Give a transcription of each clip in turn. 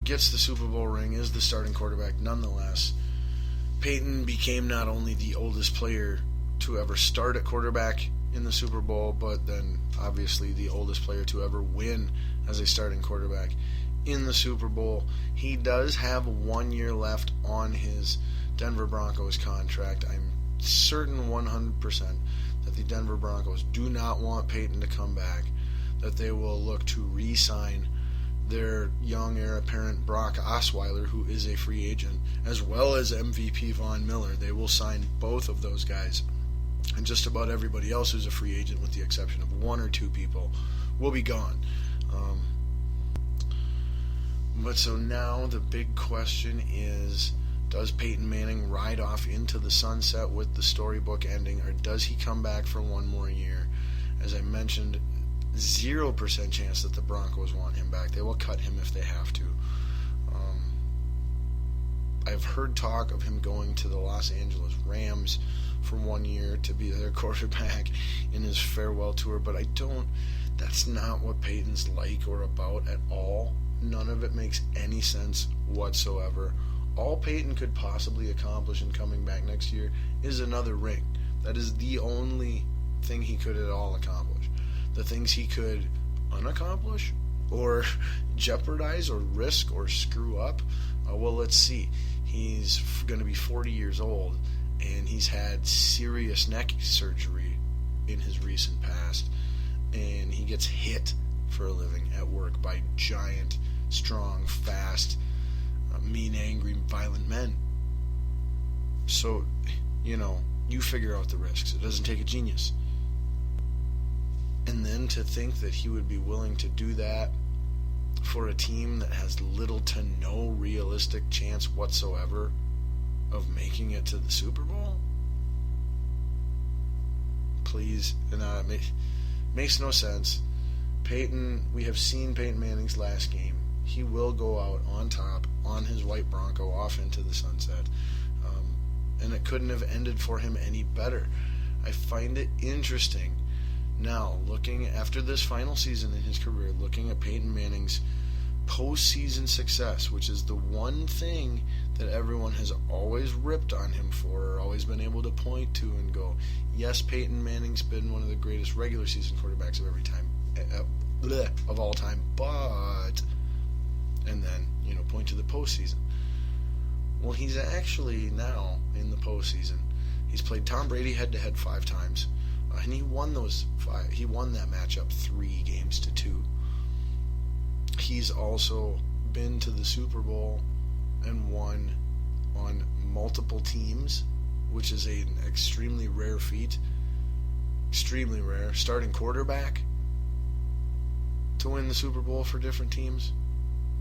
gets the Super Bowl ring, is the starting quarterback nonetheless. Peyton became not only the oldest player to ever start at quarterback in the Super Bowl, but then obviously the oldest player to ever win as a starting quarterback in the Super Bowl. He does have 1 year left on his Denver Broncos contract. I'm certain 100% that the Denver Broncos do not want Peyton to come back, that they will look to re-sign their young heir apparent Brock Osweiler, who is a free agent, as well as MVP Von Miller. They will sign both of those guys. And just about everybody else who's a free agent, with the exception of one or two people, will be gone. But so now the big question is, does Peyton Manning ride off into the sunset with the storybook ending, or does he come back for one more year? As I mentioned, 0% chance that the Broncos want him back. They will cut him if they have to. I've heard talk of him going to the Los Angeles Rams for 1 year to be their quarterback in his farewell tour, but that's not what Peyton's like or about at all. None of it makes any sense whatsoever. All Peyton could possibly accomplish in coming back next year is another ring. That is the only thing he could at all accomplish. The things he could unaccomplish or jeopardize or risk or screw up, well, let's see. He's going to be 40 years old, and he's had serious neck surgery in his recent past, and he gets hit for a living at work by giant, strong, fast, mean, angry, violent men. So, you figure out the risks. It doesn't take a genius. And then to think that he would be willing to do that for a team that has little to no realistic chance whatsoever of making it to the Super Bowl? Please, it makes no sense. We have seen Peyton Manning's last game. He will go out on top on his white Bronco off into the sunset. And it couldn't have ended for him any better. I find it interesting now, looking after this final season in his career, looking at Peyton Manning's postseason success, which is the one thing that everyone has always ripped on him for, or always been able to point to and go, yes, Peyton Manning's been one of the greatest regular season quarterbacks of every time, of all time, but, and then, point to the postseason. Well, he's actually now in the postseason. He's played Tom Brady head-to-head 5 times, and he won those 5. He won that matchup 3-2. He's also been to the Super Bowl and won on multiple teams, which is an extremely rare feat. Extremely rare. Starting quarterback to win the Super Bowl for different teams.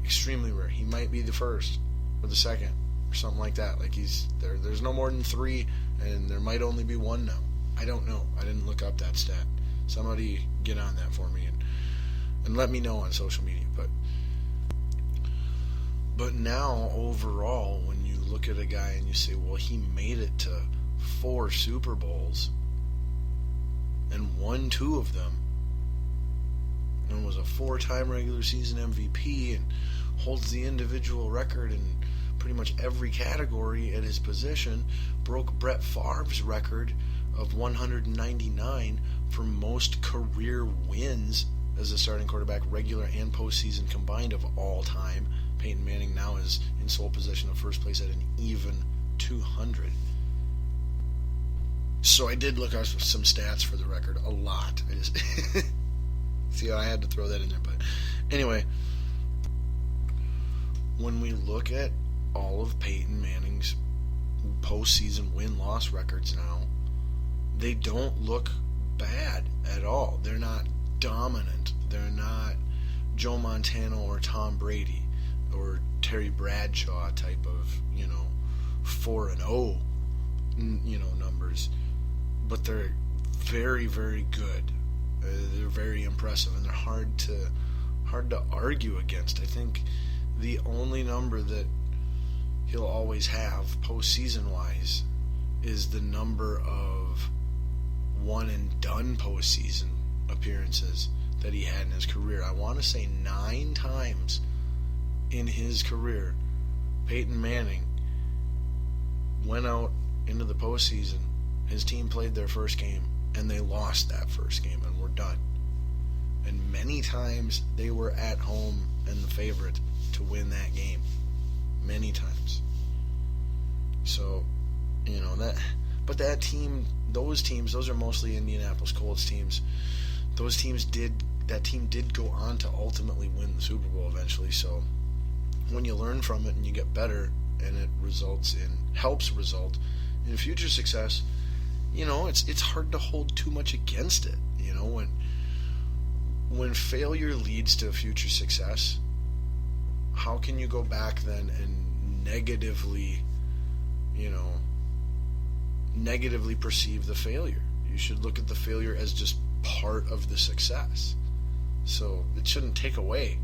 Extremely rare. He might be the first or the second or something like that. Like there's no more than 3, and there might only be 1 now. I don't know. I didn't look up that stat. Somebody get on that for me and let me know on social media. But now, overall, when you look at a guy and you say, well, he made it to 4 Super Bowls and won 2 of them, and was a 4-time regular season MVP and holds the individual record in pretty much every category at his position, broke Brett Favre's record of 199 for most career wins as a starting quarterback, regular and postseason combined, of all time. Peyton Manning now is in sole possession of first place at an even 200. So I did look up some stats for the record, a lot. I just see, I had to throw that in there. But anyway, when we look at all of Peyton Manning's postseason win-loss records now, they don't look bad at all. They're not dominant. They're not Joe Montana or Tom Brady or Terry Bradshaw type of, 4-0, numbers. But they're very, very good. They're very impressive, and they're hard to argue against. I think the only number that he'll always have postseason-wise is the number of one-and-done postseason appearances that he had in his career. I want to say 9 times in his career, Peyton Manning, went out into the postseason. His team played their first game, and they lost that first game and were done. And many times they were at home and the favorite to win that game. Many times. So, but that team, those are mostly Indianapolis Colts teams. That team did go on to ultimately win the Super Bowl eventually. So when you learn from it and you get better, and it helps result in future success, it's hard to hold too much against it. When failure leads to future success, how can you go back then and negatively perceive the failure? You should look at the failure as just part of the success. So it shouldn't take away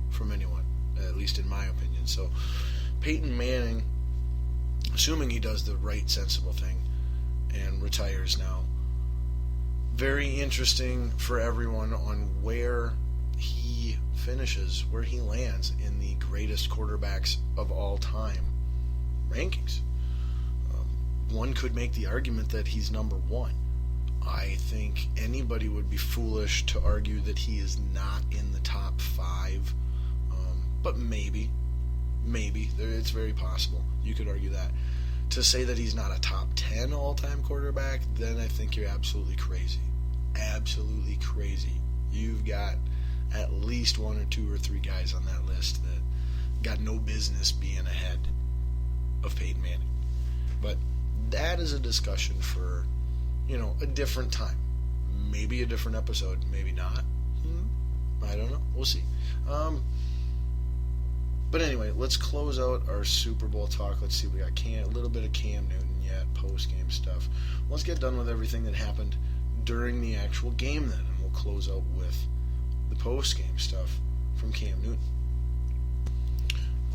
from anyone, at least in my opinion. So Peyton Manning, assuming he does the right, sensible thing and retires now, very interesting for everyone on where he finishes, where he lands in the greatest quarterbacks of all time rankings. One could make the argument that he's number one. I think anybody would be foolish to argue that he is not in the top 5, but maybe, it's very possible. You could argue that. To say that he's not a top 10 all-time quarterback, then I think you're absolutely crazy. Absolutely crazy. You've got at least 1 or 2 or 3 guys on that list that got no business being ahead of Peyton Manning. But that is a discussion for, a different time. Maybe a different episode, maybe not. I don't know. We'll see. But anyway, let's close out our Super Bowl talk. Let's see, we got a little bit of Cam Newton yet, post-game stuff. Let's get done with everything that happened during the actual game then, and we'll close out with the post-game stuff from Cam Newton.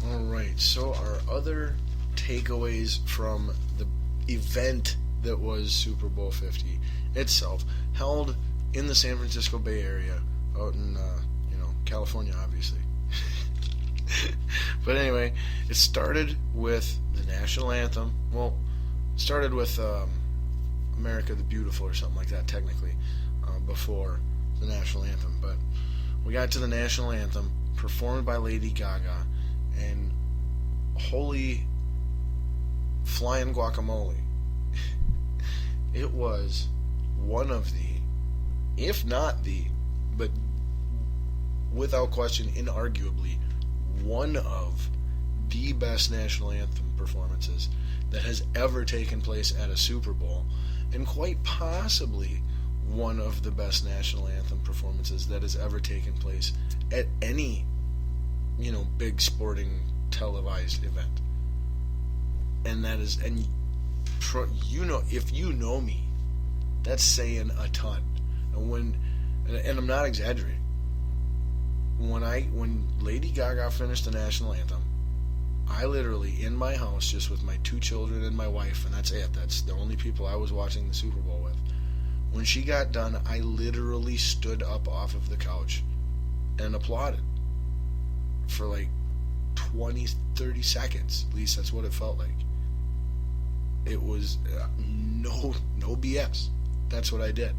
Alright, so our other takeaways from the event that was Super Bowl 50 itself, held in the San Francisco Bay Area, out in, California, obviously. But anyway, it started with the national anthem. Well, started with America the Beautiful or something like that, technically, before the national anthem. But we got to the national anthem, performed by Lady Gaga, and holy flying guacamole. It was one of the, if not the, but without question, inarguably, one of the best national anthem performances that has ever taken place at a Super Bowl, and quite possibly one of the best national anthem performances that has ever taken place at any, big sporting televised event. And that is, if you know me, that's saying a ton. And I'm not exaggerating. When Lady Gaga finished the national anthem, I literally, in my house, just with my 2 children and my wife, and that's it. That's the only people I was watching the Super Bowl with. When she got done, I literally stood up off of the couch and applauded for like 20, 30 seconds. At least that's what it felt like. It was no BS. That's what I did.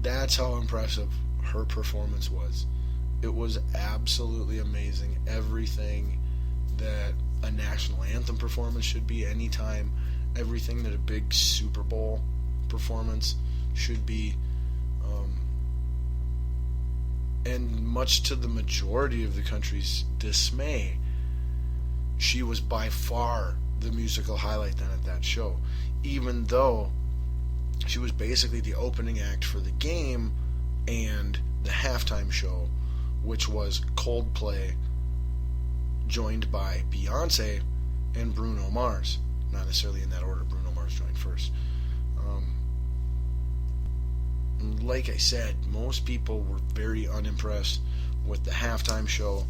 That's how impressive her performance was. It was absolutely amazing. Everything that a national anthem performance should be anytime, everything that a big Super Bowl performance should be, and much to the majority of the country's dismay, she was by far the musical highlight then at that show, even though she was basically the opening act for the game and the halftime show, which was Coldplay joined by Beyonce and Bruno Mars. Not necessarily in that order. Bruno Mars joined first. Like I said, most people were very unimpressed with the halftime show.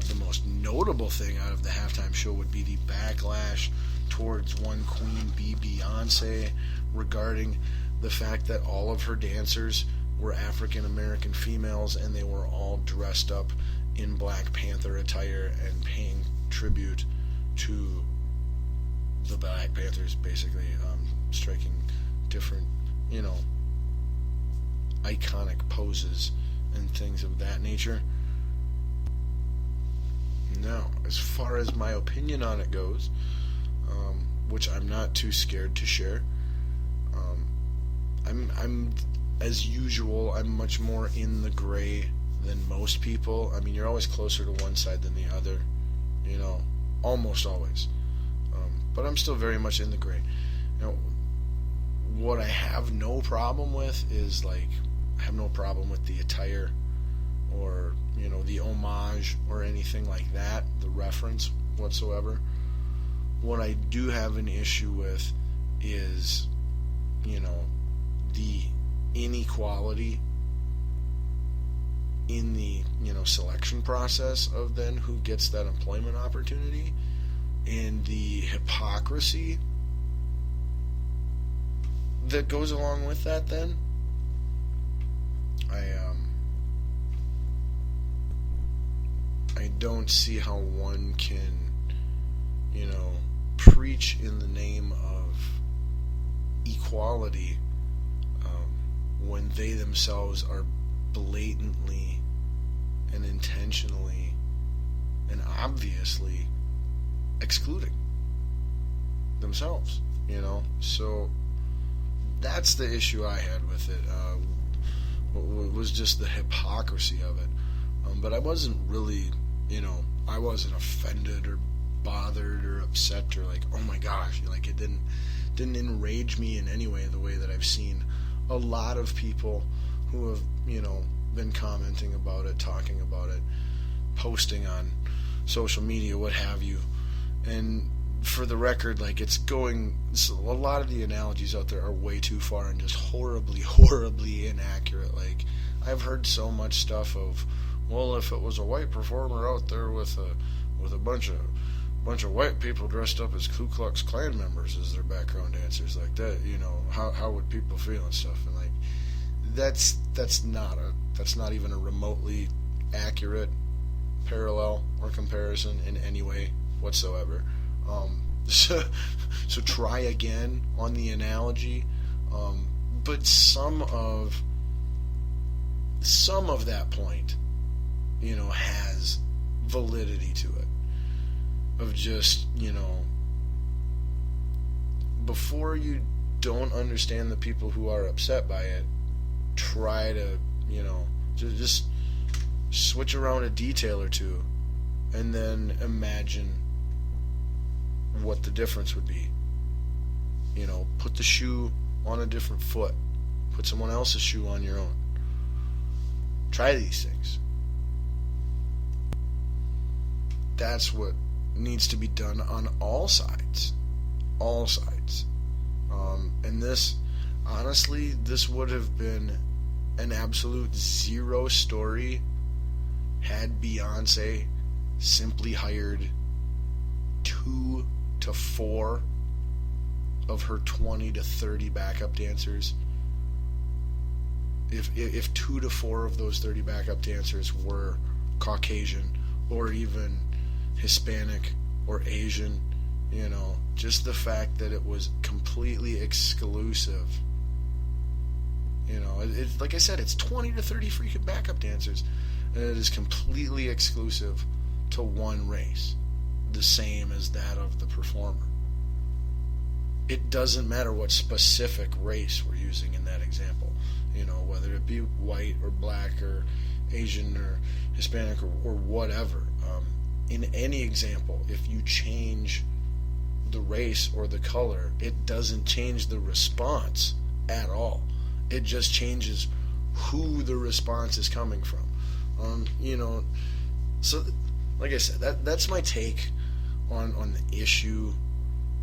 The most notable thing out of the halftime show would be the backlash towards one Queen Bee, Beyonce, regarding the fact that all of her dancers were African American females and they were all dressed up in Black Panther attire and paying tribute to the Black Panthers, basically, striking different, iconic poses and things of that nature. Now, as far as my opinion on it goes, which I'm not too scared to share, I'm as usual, I'm much more in the gray than most people. I mean, you're always closer to one side than the other, almost always. But I'm still very much in the gray. What I have no problem with is, I have no problem with the attire or, the homage or anything like that, the reference whatsoever. What I do have an issue with is, the inequality in the, selection process of then who gets that employment opportunity, and the hypocrisy that goes along with that. Then I don't see how one can, preach in the name of equality when they themselves are blatantly and intentionally and obviously excluding themselves, So that's the issue I had with it. Was just the hypocrisy of it. But I wasn't really, I wasn't offended or bothered or upset or oh my gosh, it didn't enrage me in any way, the way that I've seen a lot of people who have, been commenting about it, talking about it, posting on social media, what have you. And for the record, a lot of the analogies out there are way too far and just horribly inaccurate. I've heard so much stuff of, well, if it was a white performer out there with a bunch of white people dressed up as Ku Klux Klan members as their background dancers, like that, how would people feel and stuff? And that's not even a remotely accurate parallel or comparison in any way whatsoever. So try again on the analogy, but some of that point, has validity to it. Of just, before you don't understand the people who are upset by it, try to, just switch around a detail or two, and then imagine what the difference would be. Put the shoe on a different foot. Put someone else's shoe on your own. Try these things. That's what needs to be done on all sides. All sides. And this, honestly, this would have been an absolute zero story had Beyonce simply hired 2 to 4 of her 20 to 30 backup dancers. If 2 to 4 of those 30 backup dancers were Caucasian or even Hispanic or Asian, just the fact that it was completely exclusive. Like I said, it's 20 to 30 freaking backup dancers, and it is completely exclusive to one race, the same as that of the performer. It doesn't matter what specific race we're using in that example, whether it be white or black or Asian or Hispanic or whatever. In any example, if you change the race or the color, it doesn't change the response at all. It just changes who the response is coming from. So like I said, that's my take on the issue,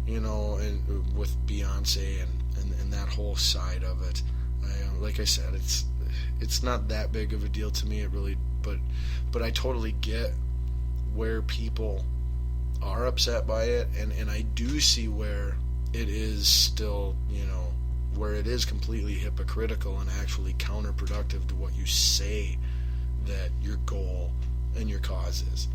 and with Beyonce and that whole side of it. Like I said, it's not that big of a deal to me. It really, but I totally get where people are upset by it, and I do see where it is still, where it is completely hypocritical and actually counterproductive to what you say that your goal and your cause is.